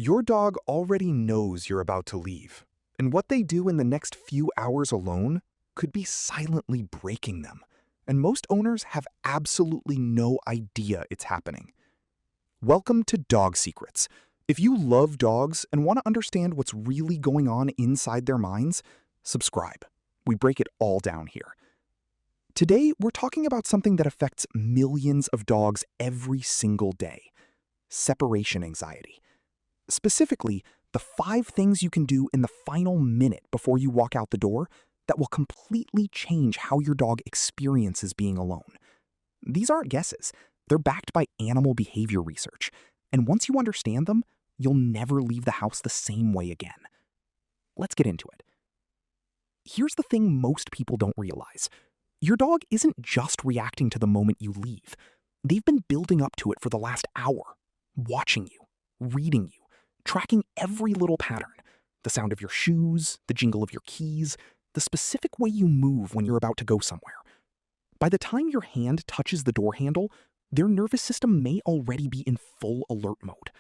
Your dog already knows you're about to leave, and what they do in the next few hours alone could be silently breaking them. And most owners have absolutely no idea it's happening. Welcome to Dog Secrets. If you love dogs and want to understand what's really going on inside their minds, subscribe. We break it all down here. Today, we're talking about something that affects millions of dogs every single day: separation anxiety. Specifically, the 5 things you can do in the final minute before you walk out the door that will completely change how your dog experiences being alone. These aren't guesses. They're backed by animal behavior research. And once you understand them, you'll never leave the house the same way again. Let's get into it. Here's the thing most people don't realize. Your dog isn't just reacting to the moment you leave. They've been building up to it for the last hour, watching you, reading you, tracking every little pattern: the sound of your shoes, the jingle of your keys, the specific way you move when you're about to go somewhere. By the time your hand touches the door handle, their nervous system may already be in full alert mode.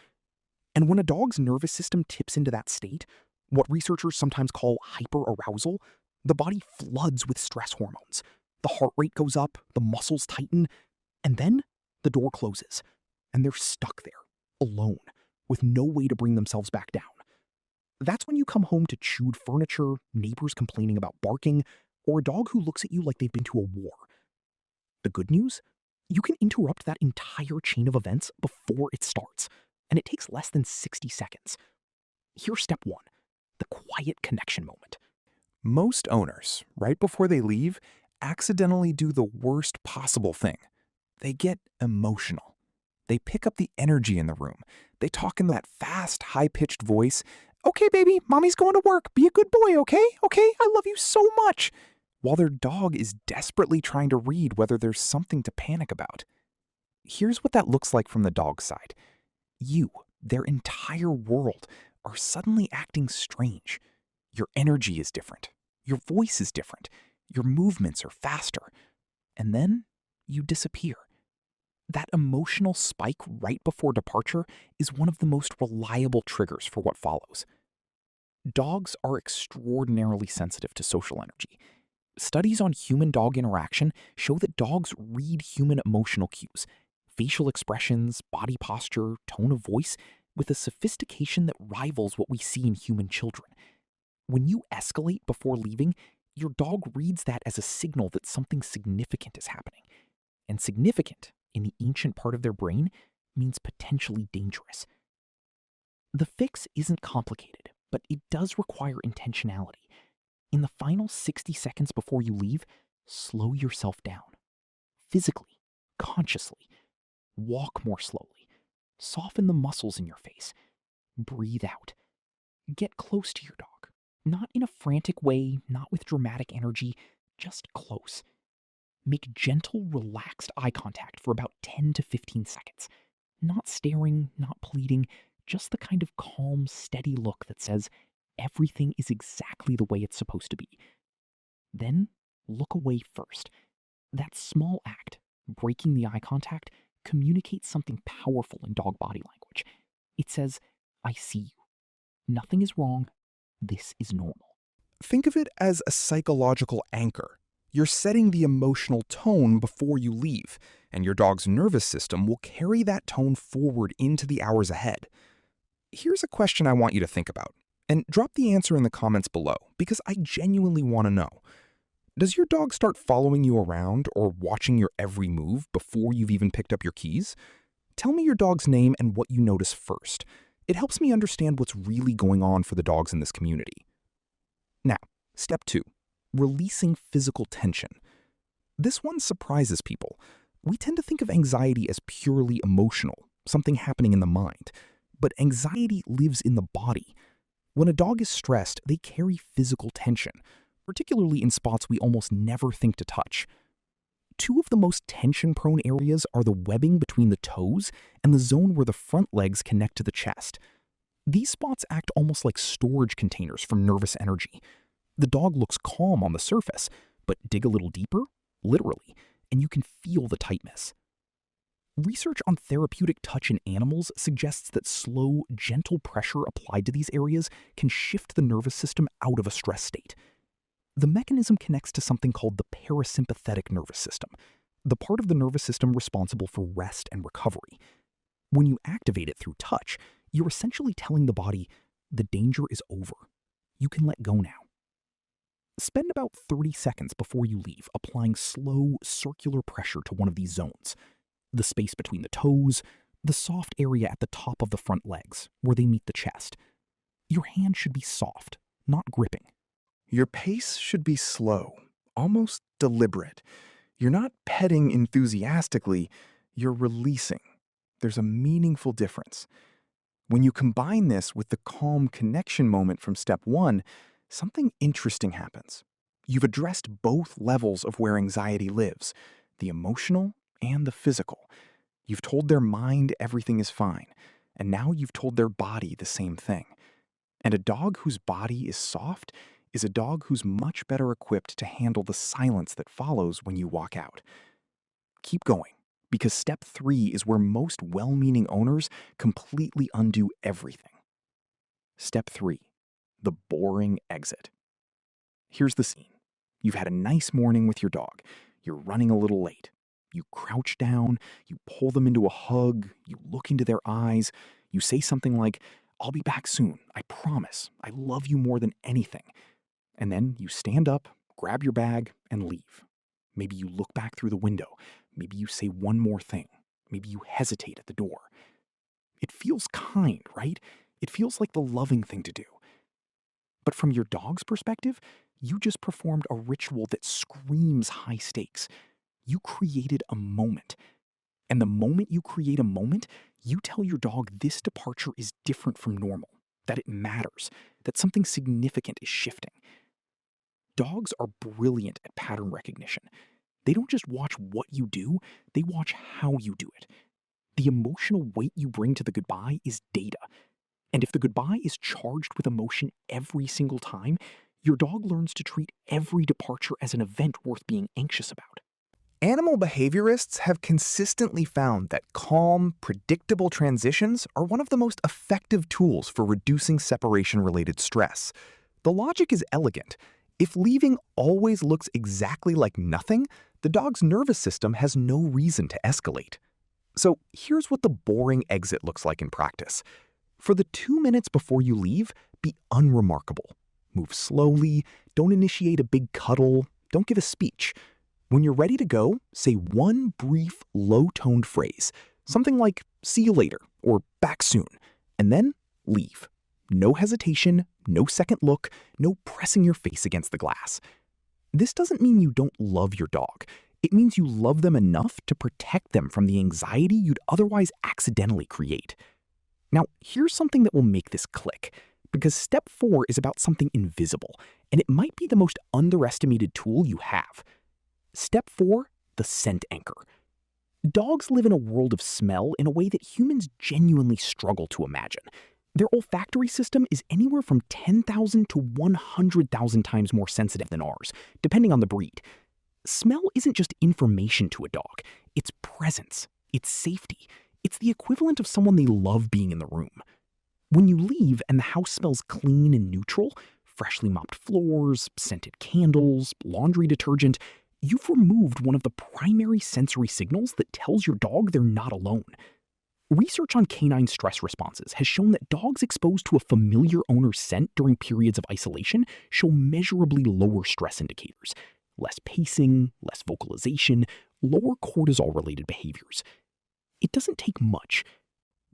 And when a dog's nervous system tips into that state, what researchers sometimes call hyperarousal, the body floods with stress hormones. The heart rate goes up, the muscles tighten, and then the door closes, and they're stuck there, alone, with no way to bring themselves back down. That's when you come home to chewed furniture, neighbors complaining about barking, or a dog who looks at you like they've been to a war. The good news? You can interrupt that entire chain of events before it starts, and it takes less than 60 seconds. Here's step 1, the quiet connection moment. Most owners, right before they leave, accidentally do the worst possible thing. They get emotional. They pick up the energy in the room. They talk in that fast, high-pitched voice. "Okay, baby, mommy's going to work. Be a good boy, okay? Okay, I love you so much." While their dog is desperately trying to read whether there's something to panic about. Here's what that looks like from the dog's side. You, their entire world, are suddenly acting strange. Your energy is different. Your voice is different. Your movements are faster. And then you disappear. That emotional spike right before departure is one of the most reliable triggers for what follows. Dogs are extraordinarily sensitive to social energy. Studies on human-dog interaction show that dogs read human emotional cues, facial expressions, body posture, tone of voice, with a sophistication that rivals what we see in human children. When you escalate before leaving, your dog reads that as a signal that something significant is happening. And significant, in the ancient part of their brain, means potentially dangerous. The fix isn't complicated, but it does require intentionality. In the final 60 seconds before you leave, slow yourself down. Physically, consciously. Walk more slowly. Soften the muscles in your face. Breathe out. Get close to your dog. Not in a frantic way, not with dramatic energy, just close. Make gentle, relaxed eye contact for about 10 to 15 seconds. Not staring, not pleading, just the kind of calm, steady look that says everything is exactly the way it's supposed to be. Then look away first. That small act, breaking the eye contact, communicates something powerful in dog body language. It says, "I see you. Nothing is wrong. This is normal." Think of it as a psychological anchor. You're setting the emotional tone before you leave, and your dog's nervous system will carry that tone forward into the hours ahead. Here's a question I want you to think about, and drop the answer in the comments below, because I genuinely want to know. Does your dog start following you around or watching your every move before you've even picked up your keys? Tell me your dog's name and what you notice first. It helps me understand what's really going on for the dogs in this community. Now, step 2. Releasing physical tension. This one surprises people. We tend to think of anxiety as purely emotional, something happening in the mind. But anxiety lives in the body. When a dog is stressed, they carry physical tension, particularly in spots we almost never think to touch. 2 of the most tension-prone areas are the webbing between the toes and the zone where the front legs connect to the chest. These spots act almost like storage containers for nervous energy. The dog looks calm on the surface, but dig a little deeper, literally, and you can feel the tightness. Research on therapeutic touch in animals suggests that slow, gentle pressure applied to these areas can shift the nervous system out of a stress state. The mechanism connects to something called the parasympathetic nervous system, the part of the nervous system responsible for rest and recovery. When you activate it through touch, you're essentially telling the body, the danger is over. You can let go now. Spend about 30 seconds before you leave applying slow, circular pressure to one of these zones. The space between the toes, the soft area at the top of the front legs, where they meet the chest. Your hand should be soft, not gripping. Your pace should be slow, almost deliberate. You're not petting enthusiastically, you're releasing. There's a meaningful difference. When you combine this with the calm connection moment from step 1, something interesting happens. You've addressed both levels of where anxiety lives, the emotional and the physical. You've told their mind everything is fine, and now you've told their body the same thing. And a dog whose body is soft is a dog who's much better equipped to handle the silence that follows when you walk out. Keep going, because step 3 is where most well-meaning owners completely undo everything. Step 3, the boring exit. Here's the scene. You've had a nice morning with your dog. You're running a little late. You crouch down, you pull them into a hug, you look into their eyes, you say something like, "I'll be back soon, I promise. I love you more than anything." And then you stand up, grab your bag, and leave. Maybe you look back through the window. Maybe you say one more thing. Maybe you hesitate at the door. It feels kind, right? It feels like the loving thing to do. But from your dog's perspective, you just performed a ritual that screams high stakes. You created a moment. And the moment you create a moment, you tell your dog this departure is different from normal, that it matters, that something significant is shifting. Dogs are brilliant at pattern recognition. They don't just watch what you do, they watch how you do it. The emotional weight you bring to the goodbye is data. And if the goodbye is charged with emotion every single time, your dog learns to treat every departure as an event worth being anxious about. Animal behaviorists have consistently found that calm, predictable transitions are one of the most effective tools for reducing separation-related stress. The logic is elegant. If leaving always looks exactly like nothing, the dog's nervous system has no reason to escalate. So here's what the boring exit looks like in practice. For the 2 minutes before you leave, be unremarkable. Move slowly, don't initiate a big cuddle, don't give a speech. When you're ready to go, say one brief, low-toned phrase, something like, "See you later," or "back soon," and then leave. No hesitation, no second look, no pressing your face against the glass. This doesn't mean you don't love your dog. It means you love them enough to protect them from the anxiety you'd otherwise accidentally create. Now, here's something that will make this click, because step 4 is about something invisible, and it might be the most underestimated tool you have. Step 4, the scent anchor. Dogs live in a world of smell in a way that humans genuinely struggle to imagine. Their olfactory system is anywhere from 10,000 to 100,000 times more sensitive than ours, depending on the breed. Smell isn't just information to a dog, it's presence, it's safety, it's the equivalent of someone they love being in the room. When you leave and the house smells clean and neutral, freshly mopped floors, scented candles, laundry detergent, you've removed one of the primary sensory signals that tells your dog they're not alone. Research on canine stress responses has shown that dogs exposed to a familiar owner's scent during periods of isolation show measurably lower stress indicators. Less pacing, less vocalization, lower cortisol-related behaviors. It doesn't take much.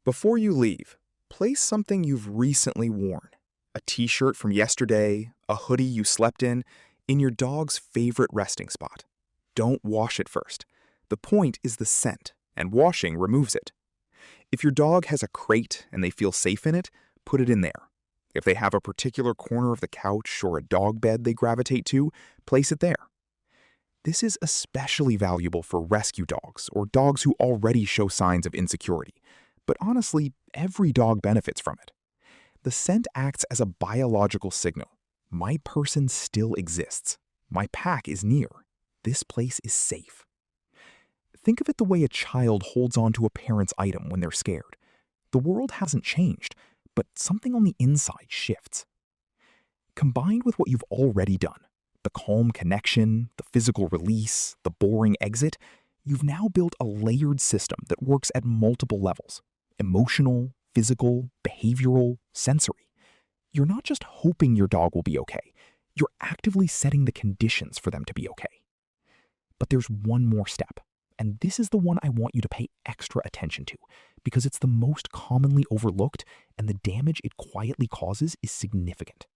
Before you leave, place something you've recently worn. A t-shirt from yesterday, a hoodie you slept in your dog's favorite resting spot. Don't wash it first. The point is the scent, and washing removes it. If your dog has a crate and they feel safe in it, put it in there. If they have a particular corner of the couch or a dog bed they gravitate to, place it there. This is especially valuable for rescue dogs or dogs who already show signs of insecurity. But honestly, every dog benefits from it. The scent acts as a biological signal. My person still exists. My pack is near. This place is safe. Think of it the way a child holds on to a parent's item when they're scared. The world hasn't changed, but something on the inside shifts. Combined with what you've already done, the calm connection, the physical release, the boring exit, you've now built a layered system that works at multiple levels: emotional, physical, behavioral, sensory. You're not just hoping your dog will be okay, you're actively setting the conditions for them to be okay. But there's one more step, and this is the one I want you to pay extra attention to, because it's the most commonly overlooked and the damage it quietly causes is significant.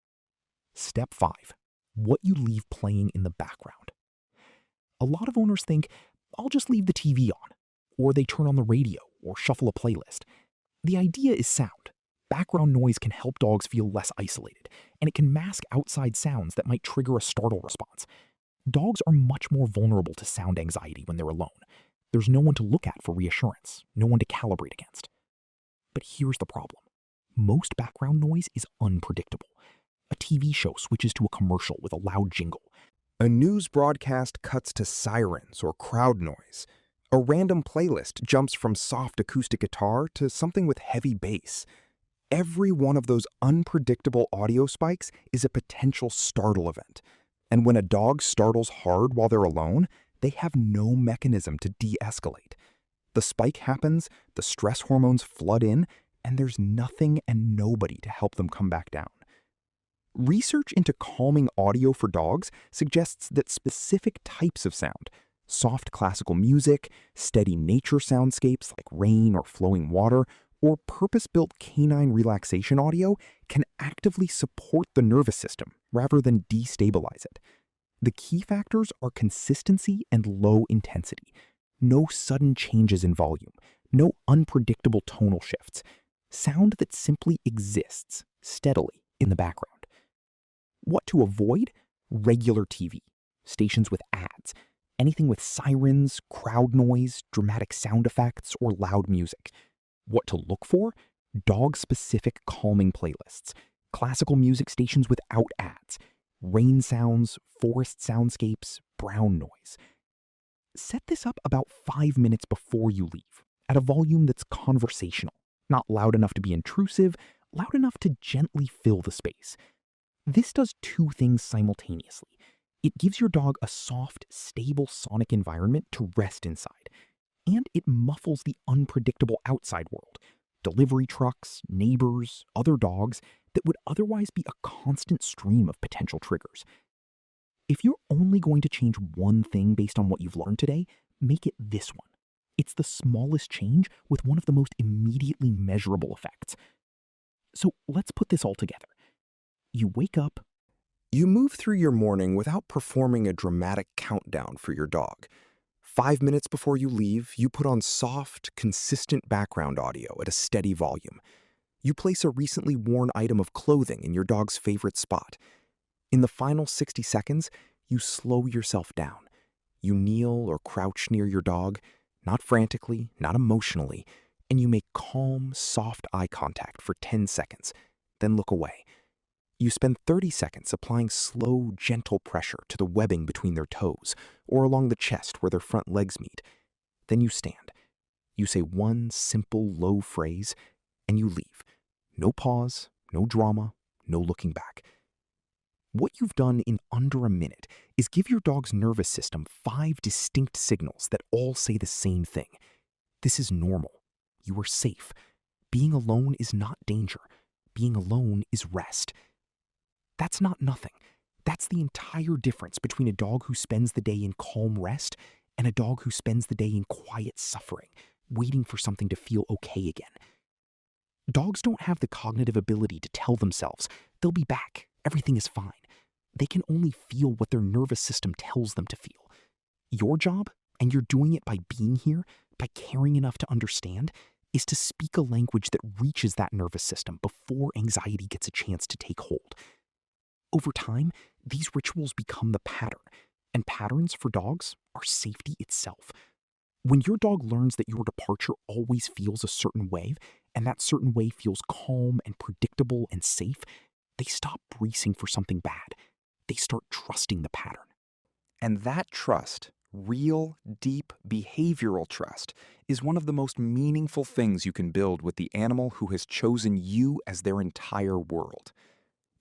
Step 5. What you leave playing in the background. A lot of owners think, I'll just leave the TV on, or they turn on the radio or shuffle a playlist. The idea is sound. Background noise can help dogs feel less isolated, and it can mask outside sounds that might trigger a startle response. Dogs are much more vulnerable to sound anxiety when they're alone. There's no one to look at for reassurance, no one to calibrate against. But here's the problem. Most background noise is unpredictable. A TV show switches to a commercial with a loud jingle. A news broadcast cuts to sirens or crowd noise. A random playlist jumps from soft acoustic guitar to something with heavy bass. Every one of those unpredictable audio spikes is a potential startle event. And when a dog startles hard while they're alone, they have no mechanism to de-escalate. The spike happens, the stress hormones flood in, and there's nothing and nobody to help them come back down. Research into calming audio for dogs suggests that specific types of sound, soft classical music, steady nature soundscapes like rain or flowing water, or purpose-built canine relaxation audio can actively support the nervous system rather than destabilize it. The key factors are consistency and low intensity. No sudden changes in volume, no unpredictable tonal shifts. Sound that simply exists steadily in the background. What to avoid? Regular TV, stations with ads, anything with sirens, crowd noise, dramatic sound effects, or loud music. What to look for? Dog-specific calming playlists, classical music stations without ads, rain sounds, forest soundscapes, brown noise. Set this up about 5 minutes before you leave, at a volume that's conversational, not loud enough to be intrusive, loud enough to gently fill the space. This does two things simultaneously. It gives your dog a soft, stable sonic environment to rest inside, and it muffles the unpredictable outside world, delivery trucks, neighbors, other dogs, that would otherwise be a constant stream of potential triggers. If you're only going to change one thing based on what you've learned today, make it this one. It's the smallest change with one of the most immediately measurable effects. So let's put this all together. You wake up. You move through your morning without performing a dramatic countdown for your dog. 5 minutes before you leave, you put on soft, consistent background audio at a steady volume. You place a recently worn item of clothing in your dog's favorite spot. In the final 60 seconds, you slow yourself down. You kneel or crouch near your dog, not frantically, not emotionally, and you make calm, soft eye contact for 10 seconds, then look away. You spend 30 seconds applying slow, gentle pressure to the webbing between their toes or along the chest where their front legs meet. Then you stand. You say one simple, low phrase, and you leave. No pause, no drama, no looking back. What you've done in under a minute is give your dog's nervous system 5 distinct signals that all say the same thing. This is normal. You are safe. Being alone is not danger. Being alone is rest. That's not nothing. That's the entire difference between a dog who spends the day in calm rest and a dog who spends the day in quiet suffering, waiting for something to feel okay again. Dogs don't have the cognitive ability to tell themselves they'll be back, everything is fine. They can only feel what their nervous system tells them to feel. Your job, and you're doing it by being here, by caring enough to understand, is to speak a language that reaches that nervous system before anxiety gets a chance to take hold. Over time, these rituals become the pattern, and patterns for dogs are safety itself. When your dog learns that your departure always feels a certain way, and that certain way feels calm and predictable and safe, they stop bracing for something bad. They start trusting the pattern. And that trust Real, deep behavioral trust is one of the most meaningful things you can build with the animal who has chosen you as their entire world.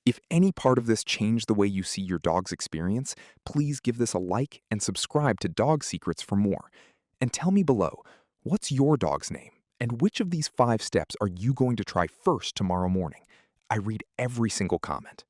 If any part of this changed the way you see your dog's experience, please give this a like and subscribe to Dog Secrets for more. And tell me below, what's your dog's name? And which of these 5 steps are you going to try first tomorrow morning? I read every single comment.